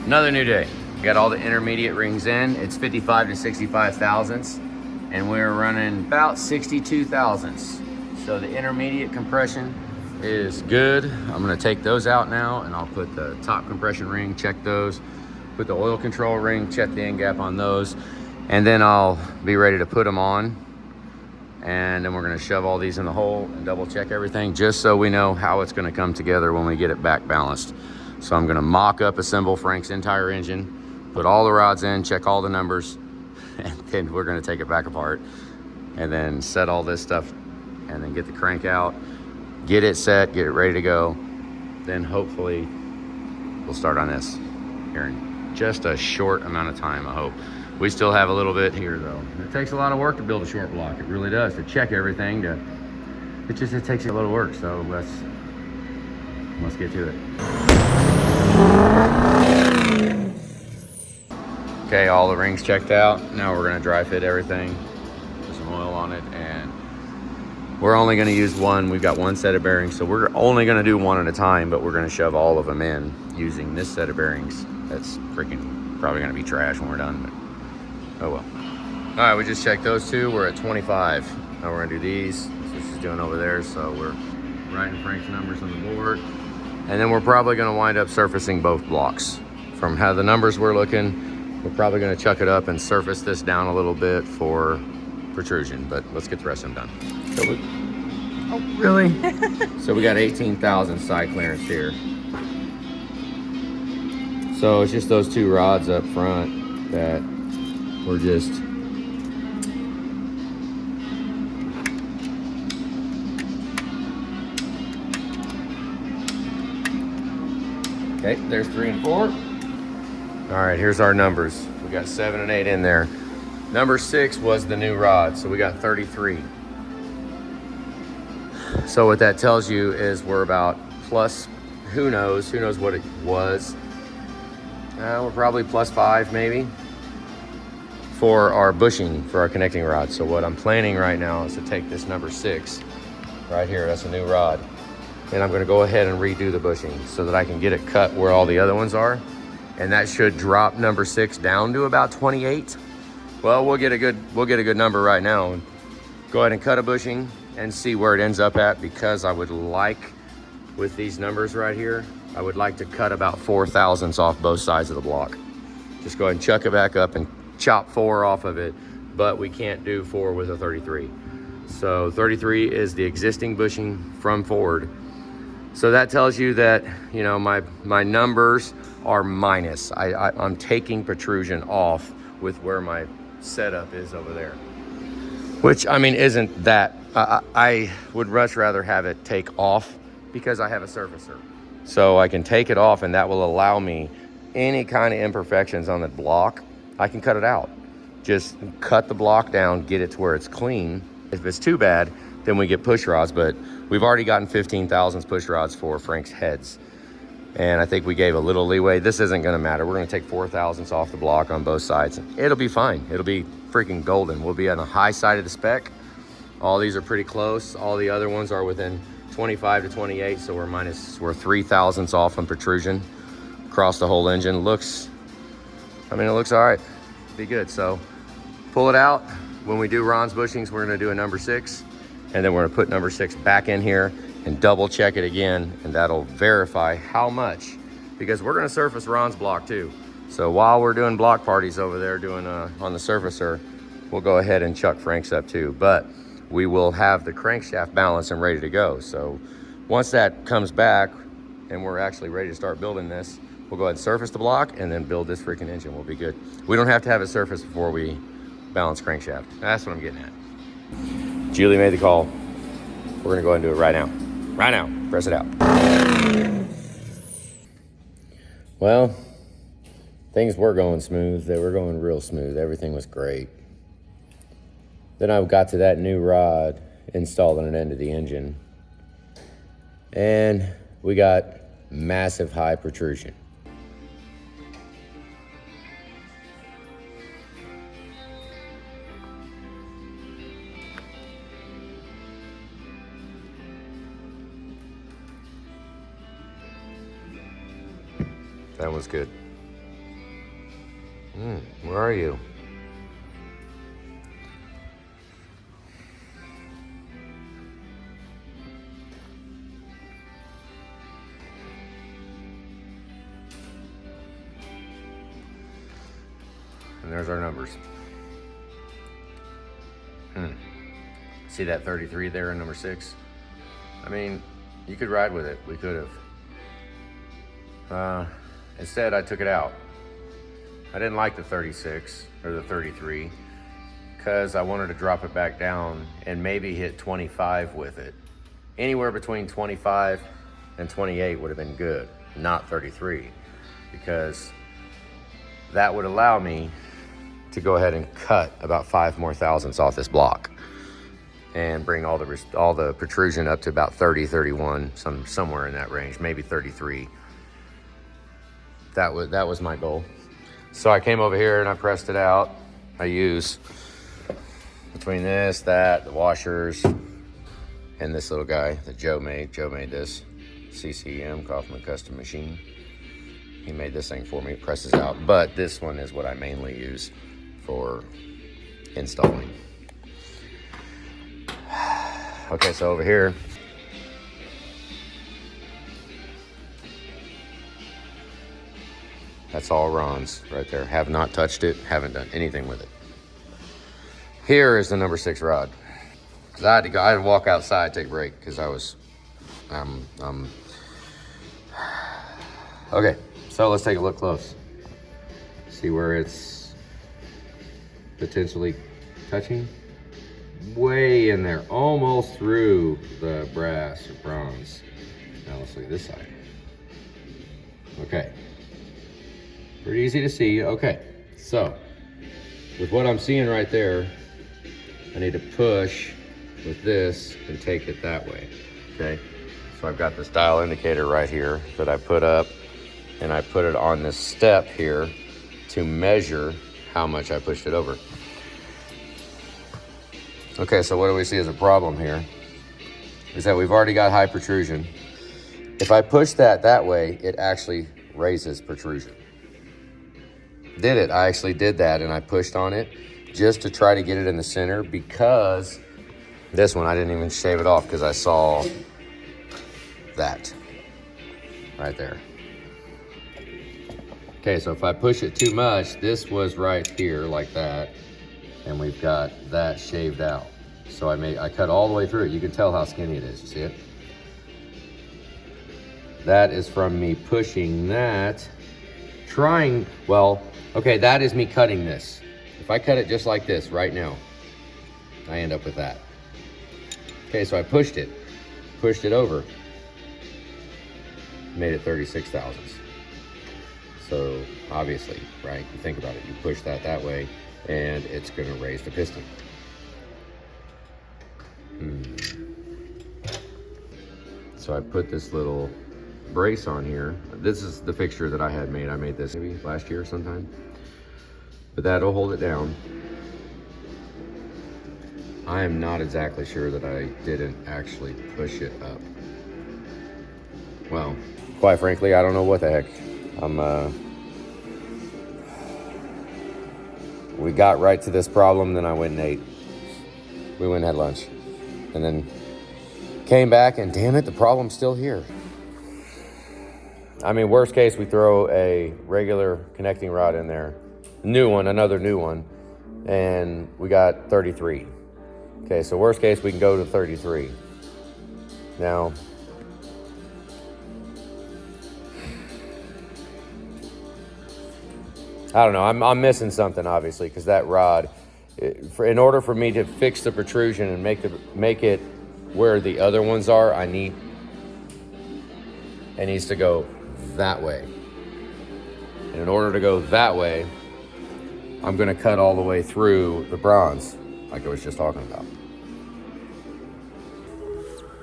Another new day. Got all the intermediate rings in. It's 55 to 65 thousandths, and we're running about 62 thousandths. So the intermediate compression is good. I'm gonna take those out now, and I'll put the top compression ring, check those, put the oil control ring, check the end gap on those, and then I'll be ready to put them on. And then we're gonna shove all these in the hole and double check everything, just so we know how it's gonna come together when we get it back balanced. So I'm gonna mock up assemble Frank's entire engine, put all the rods in, check all the numbers, and then we're gonna take it back apart and then set all this stuff and then get the crank out, get it set, get it ready to go. Then hopefully we'll start on this here in just a short amount of time, I hope. We still have a little bit here though. It takes a lot of work to build a short block. It really does, to check everything. It takes a little work. So let's get to it. Okay, all the rings checked out. Now we're gonna dry fit everything, put some oil on it, and we're only gonna use one. We've got one set of bearings, so we're only gonna do one at a time, but we're gonna shove all of them in using this set of bearings. That's freaking probably gonna be trash when we're done, but oh well. All right, we just checked those two. We're at 25. Now we're gonna do these. That's what she's doing over there. So we're writing Frank's numbers on the board. And then we're probably gonna wind up surfacing both blocks. From how the numbers we're looking, we're probably gonna chuck it up and surface this down a little bit for protrusion, but let's get the rest of them done. Oh, really? So we got 18,000 side clearance here. So it's just those two rods up front that we're just okay, there's 3 and 4. All right, here's our numbers. We got 7 and 8 in there. Number 6 was the new rod, so we got 33. So what that tells you is we're about plus, who knows what it was. We're probably plus 5 maybe for our bushing, for our connecting rod. So what I'm planning right now is to take this number 6 right here, that's a new rod, and I'm gonna go ahead and redo the bushing so that I can get it cut where all the other ones are. And that should drop number 6 down to about 28. Well, we'll get a good number right now. And go ahead and cut a bushing and see where it ends up at, because I would like, with these numbers right here, I would like to cut about 4 thousandths off both sides of the block. Just go ahead and chuck it back up and chop 4 off of it, but we can't do 4 with a 33. So 33 is the existing bushing from Ford. So that tells you that, you know, my numbers are minus. I'm taking protrusion off with where my setup is over there, which, I mean, isn't that, I would much rather have it take off because I have a surfacer. So I can take it off, and that will allow me any kind of imperfections on the block, I can cut it out. Just cut the block down, get it to where it's clean. If it's too bad, then we get push rods, but we've already gotten 15 thousandths push rods for Frank's heads. And I think we gave a little leeway. This isn't gonna matter. We're gonna take 4 thousandths off the block on both sides. It'll be fine. It'll be freaking golden. We'll be on the high side of the spec. All these are pretty close. All the other ones are within 25 to 28, so we're 3 thousandths off on protrusion across the whole engine. It looks all right. Be good. So pull it out. When we do Ron's bushings, we're gonna do a number 6, and then we're gonna put number 6 back in here and double check it again, and that'll verify how much, because we're gonna surface Ron's block too. So while we're doing block parties over there doing on the surfacer, we'll go ahead and chuck Frank's up too. But we will have the crankshaft balanced and ready to go. So once that comes back and we're actually ready to start building this, we'll go ahead and surface the block and then build this freaking engine. We'll be good. We don't have to have it surfaced before we balance crankshaft. That's what I'm getting at. Julie made the call. We're gonna go ahead and do it right now. Right now, press it out. Well, things were going smooth. They were going real smooth. Everything was great. Then I got to that new rod, installing it into the engine, and we got massive high protrusion. That was good. Where are you? And there's our numbers. See that 33 there in number 6? I mean, you could ride with it. We could have. Instead, I took it out. I didn't like the 36 or the 33 because I wanted to drop it back down and maybe hit 25 with it. Anywhere between 25 and 28 would have been good, not 33, because that would allow me to go ahead and cut about 5 more thousandths off this block and bring all the protrusion up to about 30, 31, somewhere in that range, maybe 33. That was my goal. So I came over here and I pressed it out. I use between this, that, the washers, and this little guy that Joe made. Joe made this CCM, Kaufman Custom Machine. He made this thing for me. It presses out, but this one is what I mainly use for installing. Okay, so over here, that's all Ron's right there. Have not touched it, haven't done anything with it. Here is the number 6 rod. Cause I had to walk outside, take a break, because I was, okay, so let's take a look close. See where it's potentially touching? Way in there, almost through the brass or bronze. Now let's look at this side. Okay. Pretty easy to see. Okay, so with what I'm seeing right there, I need to push with this and take it that way. Okay, so I've got this dial indicator right here that I put up, and I put it on this step here to measure how much I pushed it over. Okay, so what do we see as a problem here is that we've already got high protrusion. If I push that way, it actually raises protrusion. I actually did that, and I pushed on it just to try to get it in the center, because this one I didn't even shave it off because I saw that right there. Okay, so if I push it too much, this was right here like that, and we've got that shaved out. So I cut all the way through it. You can tell how skinny it is, you see it? That is from me pushing that, okay, that is me cutting this. If I cut it just like this right now, I end up with that. Okay, so I pushed it over, made it 36 thousandths. So obviously, right, you think about it, you push that way, and it's gonna raise the piston. So I put this little brace on here. This is the fixture that I had made. I made this maybe last year sometime. But that'll hold it down. I am not exactly sure that I didn't actually push it up. Well, quite frankly, I don't know what the heck. We got right to this problem, then I went and ate. We went and had lunch. And then came back, and damn it, the problem's still here. I mean, worst case, we throw a regular connecting rod in there. Another new one, and we got 33. Okay, so worst case, we can go to 33. Now, I don't know, I'm missing something, obviously, because that rod, in order for me to fix the protrusion and make it where the other ones are, it needs to go that way. And in order to go that way, I'm gonna cut all the way through the bronze, like I was just talking about.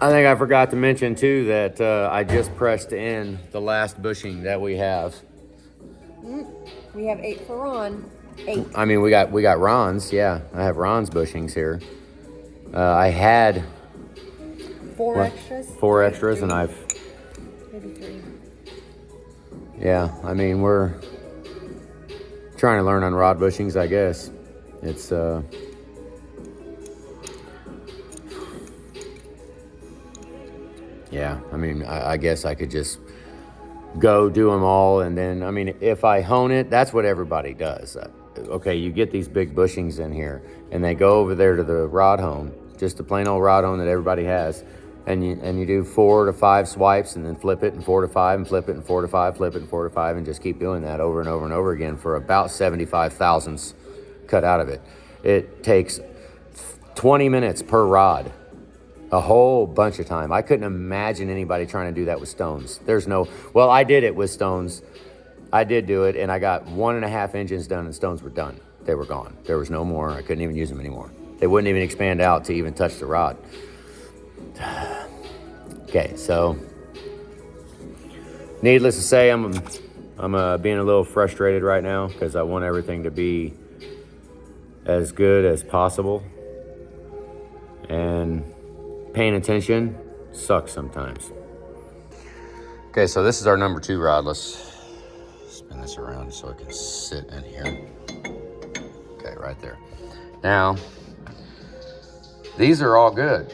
I think I forgot to mention too that I just pressed in the last bushing that we have. We have 8 for Ron. 8. I mean, we got Ron's, yeah. I have Ron's bushings here. I had 4 extras. 4 extras, and maybe 3. Yeah, I mean, we're trying to learn on rod bushings, I guess. It's yeah, I mean, I guess I could just go do them all, and then, I mean, if I hone it, that's what everybody does. Okay, you get these big bushings in here, and they go over there to the rod hone, just the plain old rod hone that everybody has, and you do 4 to 5 swipes, and then flip it, and 4 to 5, and flip it, and 4 to 5, flip it, and 4 to 5, and just keep doing that over and over and over again for about 75 thousandths cut out of it. It takes 20 minutes per rod. A whole bunch of time. I couldn't imagine anybody trying to do that with stones. There's no, well, I did it with stones. I did do it, and I got 1.5 engines done, and stones were done. They were gone. There was no more. I couldn't even use them anymore. They wouldn't even expand out to even touch the rod. Okay, so needless to say, I'm being a little frustrated right now because I want everything to be as good as possible, and paying attention sucks sometimes. Okay, so this is our number 2 rod. Let's spin this around so it can sit in here. Okay, right there. Now, these are all good.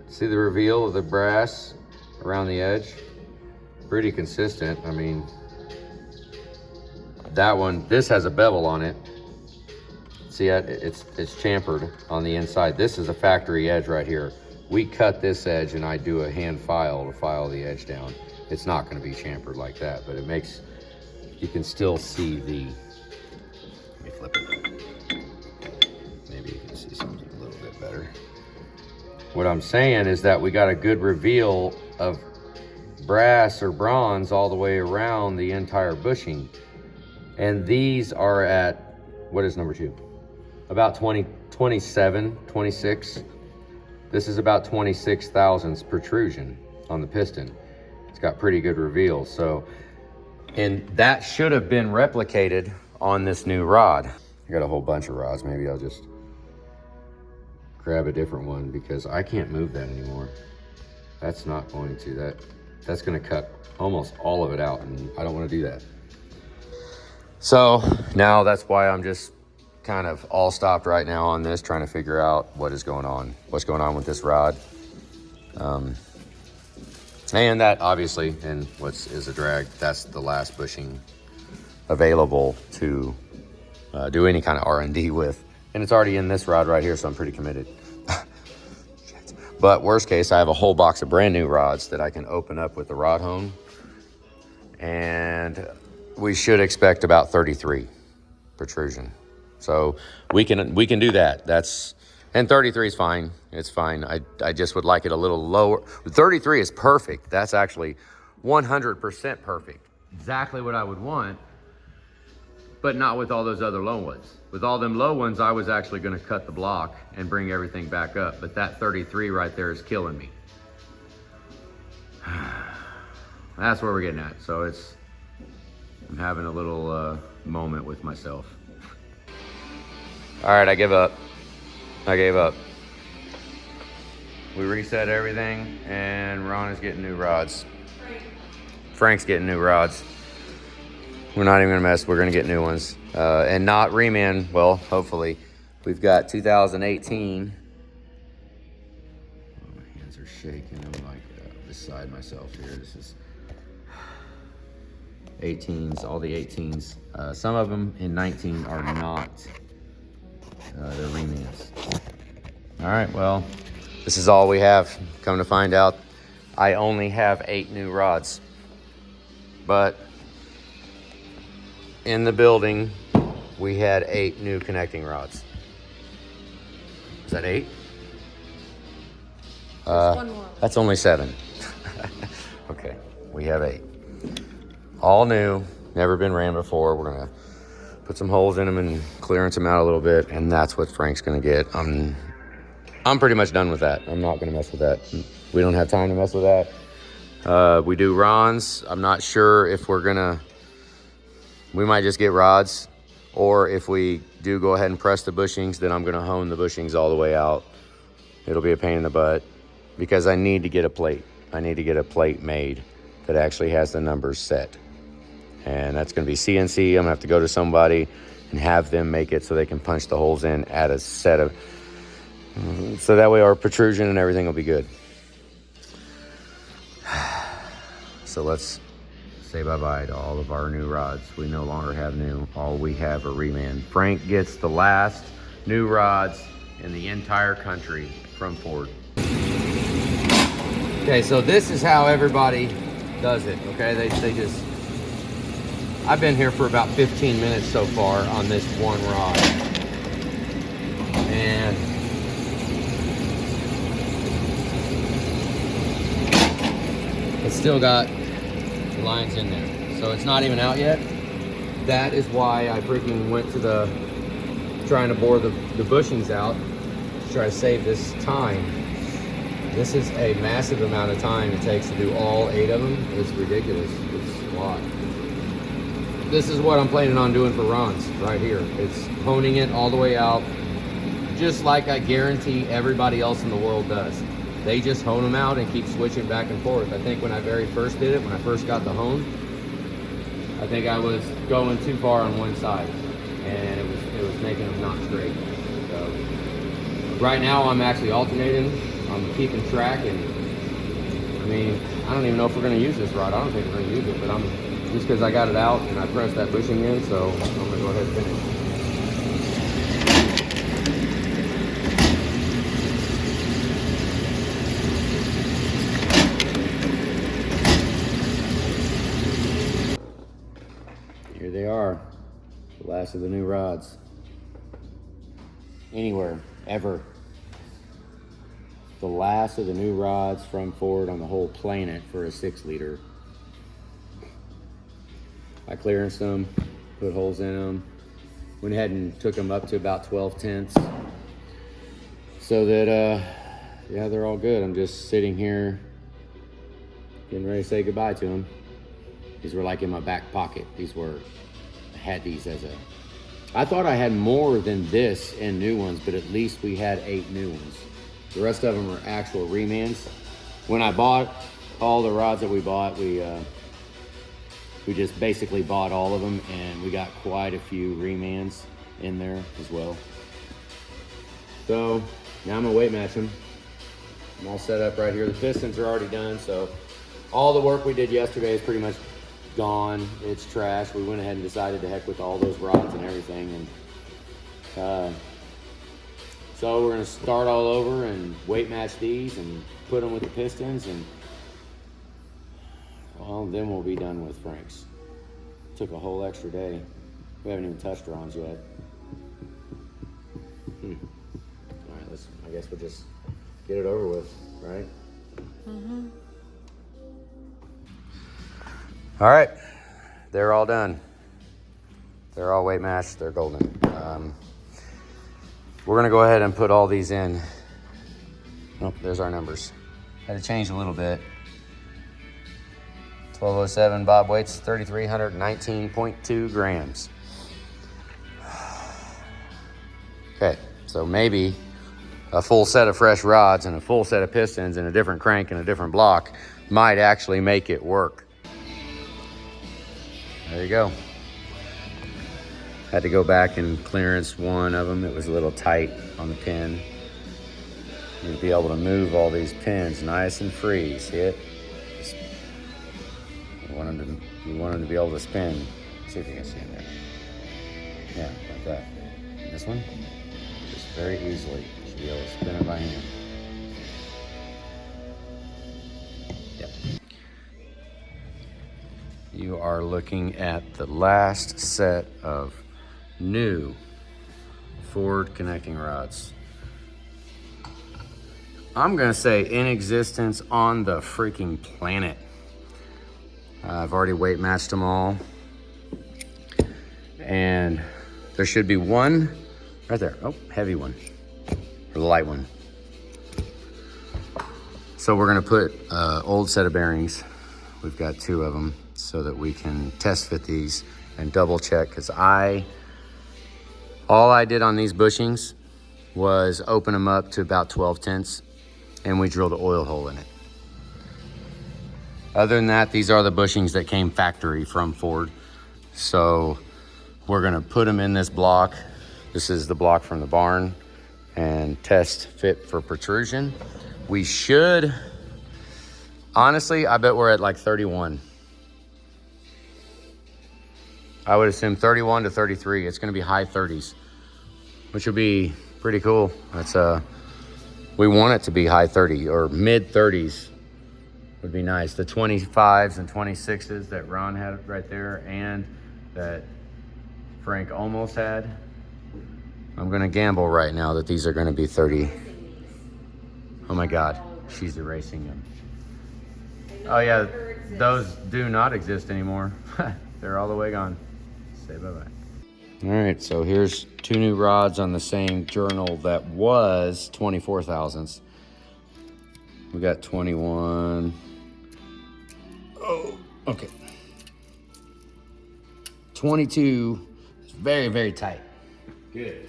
See the reveal of the brass around the edge? Pretty consistent. I mean, that one, this has a bevel on it. See, it's chamfered on the inside. This is a factory edge right here. We cut this edge, and I do a hand file to file the edge down. It's not going to be chamfered like that, but it makes, you can still see the, let me flip it. Maybe you can see something a little bit better. What I'm saying is that we got a good reveal of brass or bronze all the way around the entire bushing. And these are at, what is number 2? About 27, 26. This is about 26 thousandths protrusion on the piston. It's got pretty good reveal. So, and that should have been replicated on this new rod. I got a whole bunch of rods. Maybe I'll just grab a different one because I can't move that anymore. That's not going to, that's gonna cut almost all of it out, and I don't wanna do that. So now that's why I'm just kind of all stopped right now on this, trying to figure out what's going on with this rod. And that obviously, and is a drag, that's the last bushing available to do any kind of R&D with. And it's already in this rod right here, so I'm pretty committed. But worst case, I have a whole box of brand new rods that I can open up with the rod hone. And we should expect about 33 protrusion. So we can do that. And 33 is fine. It's fine. I just would like it a little lower. 33 is perfect. That's actually 100% perfect. Exactly what I would want, but not with all those other low ones. With all them low ones, I was actually gonna cut the block and bring everything back up, but that 33 right there is killing me. That's where we're getting at. So I'm having a little moment with myself. All right, I give up. I gave up. We reset everything, and Ron is getting new rods. Frank's getting new rods. We're not even gonna mess, we're gonna get new ones. And not reman, well, hopefully. We've got 2018. Oh, my hands are shaking, I'm like beside myself here. This is 18s, all the 18s. Some of them in 19 are not. They're remans. All right, well, this is all we have. Come to find out, I only have 8 new rods. But in the building, we had 8 new connecting rods. Is that 8? One more. That's only 7. Okay, we have 8. All new, never been ran before. We're gonna put some holes in them and clearance them out a little bit, and that's what Frank's gonna get. I'm pretty much done with that. I'm not gonna mess with that. We don't have time to mess with that. We do Ron's. I'm not sure if we might just get rods, or if we do go ahead and press the bushings, then I'm gonna hone the bushings all the way out. It'll be a pain in the butt because I need to get a plate. I need to get a plate made that actually has the numbers set. And that's going to be CNC. I'm going to have to go to somebody and have them make it so they can punch the holes in at a set of, so that way our protrusion and everything will be good. So let's say bye-bye to all of our new rods. We no longer have new. All we have are reman. Frank gets the last new rods in the entire country from Ford. Okay, so this is how everybody does it, okay? They just, I've been here for about 15 minutes so far on this one rod. And it's still got lines in there. So it's not even out yet. That is why I freaking went to the, trying to bore the bushings out to try to save this time. This is a massive amount of time it takes to do all 8 of them. It's ridiculous. It's a lot. This is what I'm planning on doing for Ron's right here. It's honing it all the way out, just like I guarantee everybody else in the world does. They just hone them out and keep switching back and forth. I think when I very first did it, when I first got the hone, I think I was going too far on one side, and it was making them not straight. So right now I'm actually alternating. I'm keeping track, and I mean, I don't even know if we're gonna use this rod. I don't think we're gonna use it, but I'm just because I got it out and I pressed that bushing in, so I'm gonna go ahead and finish. Here they are, the last of the new rods. Anywhere, ever. The last of the new rods from Ford on the whole planet for a 6-liter. I clearanced them, put holes in them, went ahead and took them up to about 12 tenths. So that, yeah, they're all good. I'm just sitting here getting ready to say goodbye to them. These were like in my back pocket. I had these as a, I thought I had more than this in new ones, but at least we had 8 new ones. The rest of them are actual remans. When I bought all the rods that we bought, we just basically bought all of them, and we got quite a few remans in there as well. So now I'm gonna weight match them. I'm all set up right here. The pistons are already done, so all the work we did yesterday is pretty much gone. It's trash. We went ahead and decided to heck with all those rods and everything, and so we're gonna start all over and weight match these and put them with the pistons, and well, then we'll be done with Frank's. Took a whole extra day. We haven't even touched Ron's yet. All right, I guess we'll just get it over with, right? Mm-hmm. All right, they're all done. They're all weight matched, they're golden. We're gonna go ahead and put all these in. Oh, there's our numbers. Had to change a little bit. 1207 Bob weights 3,319.2 grams. Okay, so maybe a full set of fresh rods and a full set of pistons and a different crank and a different block might actually make it work. There you go. Had to go back and clearance one of them. It was a little tight on the pin. You'd be able to move all these pins nice and free. See it? You want them to be able to spin. See if you can see in there. Yeah, like that. And this one, just very easily. You should be able to spin it by hand. Yep. You are looking at the last set of new Ford connecting rods. I'm gonna say in existence on the freaking planet. I've already weight matched them all. And there should be one right there. Oh, heavy one, or the light one. So we're gonna put old set of bearings. We've got 2 of them so that we can test fit these and double check, because all I did on these bushings was open them up to about 12 tenths, and we drilled an oil hole in it. Other than that, these are the bushings that came factory from Ford. So we're gonna put them in this block. This is the block from the barn, and test fit for protrusion. We should, honestly, I bet we're at like 31. I would assume 31 to 33. It's gonna be high 30s, which would be pretty cool. That's we want it to be high 30 or mid 30s would be nice. The 25s and 26s that Ron had right there and that Frank almost had. I'm gonna gamble right now that these are gonna be 30. Oh my God, she's erasing them. Oh yeah, those do not exist anymore. They're all the way gone. Say bye-bye. All right, so here's 2 new rods on the same journal that was 24 thousandths. We got 21. Oh, okay. 22 is very, very tight. Good.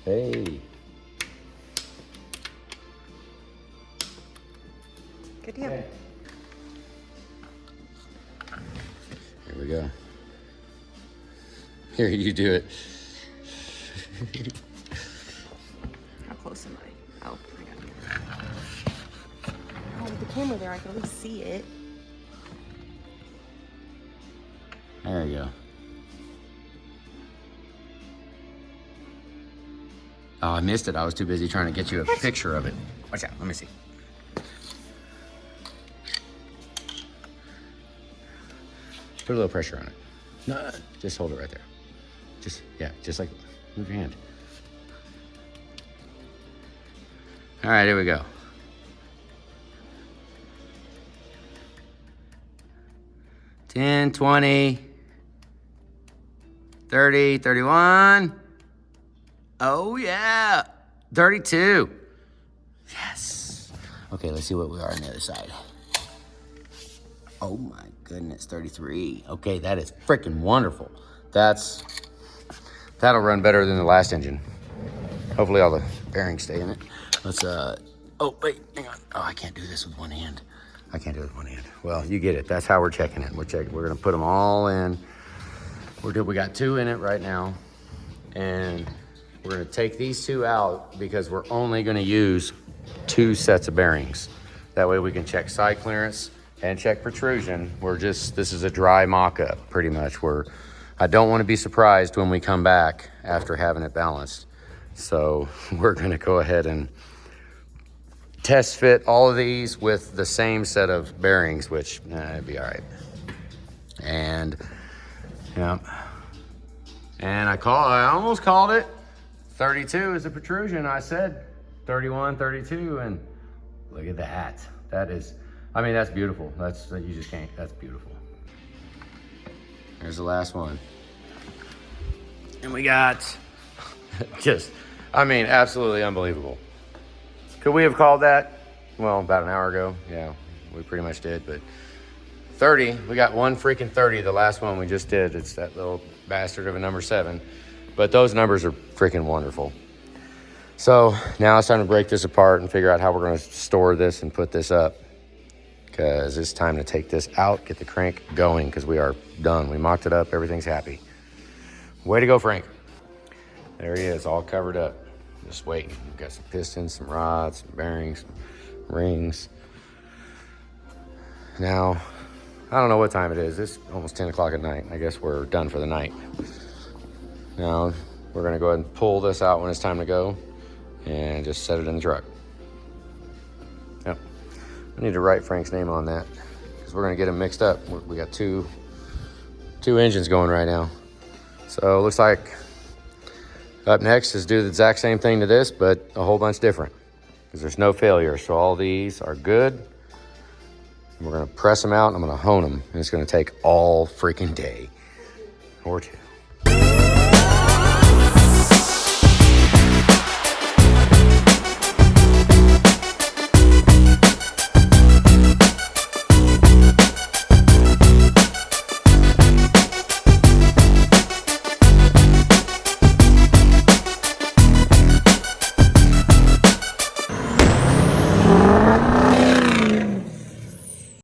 Hey. Good deal. Here we go. Here, you do it. How close am I? Oh, I got it. Oh, with the camera there, I can at least see it. There you go. Oh, I missed it. I was too busy trying to get you a picture of it. Watch out. Let me see. Put a little pressure on it. No, just hold it right there. Just, yeah, just like, move your hand. All right, here we go. 10, 20, 30, 31. Oh yeah, 32. Yes. Okay, let's see what we are on the other side. Oh my goodness, 33. Okay, that is freaking wonderful. That'll run better than the last engine. Hopefully all the bearings stay in it. Let's, oh wait, hang on. Oh, I can't do this with one hand. I can't do it with one hand. Well, you get it. That's how we're checking it. We're gonna put them all in. We got 2 in it right now. And we're gonna take these 2 out because we're only gonna use 2 sets of bearings. That way we can check side clearance and check protrusion. This is a dry mock-up pretty much. I don't wanna be surprised when we come back after having it balanced. So we're gonna go ahead and test fit all of these with the same set of bearings, which it'd be all right. And yeah, and I almost called it. 32 is a protrusion. I said 31, 32, and look at that. That is, I mean, that's beautiful. You just can't, that's beautiful. There's the last one. And we got just, I mean, absolutely unbelievable. Could we have called that? Well, about an hour ago. Yeah, we pretty much did, but 30, we got one freaking 30, the last one we just did. It's that little bastard of a number 7. But those numbers are freaking wonderful. So now it's time to break this apart and figure out how we're gonna store this and put this up. Because it's time to take this out, get the crank going, because we are done. We mocked it up, everything's happy. Way to go, Frank. There he is, all covered up. Just waiting. We've got some pistons, some rods, some bearings, some rings. Now, I don't know what time it is. It's almost 10 o'clock at night. I guess we're done for the night. Now, we're gonna go ahead and pull this out when it's time to go and just set it in the truck. Yep. I need to write Frank's name on that because we're gonna get him mixed up. We got two engines going right now. So it looks like up next is do the exact same thing to this, but a whole bunch different because there's no failure. So all these are good. We're gonna press them out and I'm gonna hone them. And it's gonna take all freaking day or 2.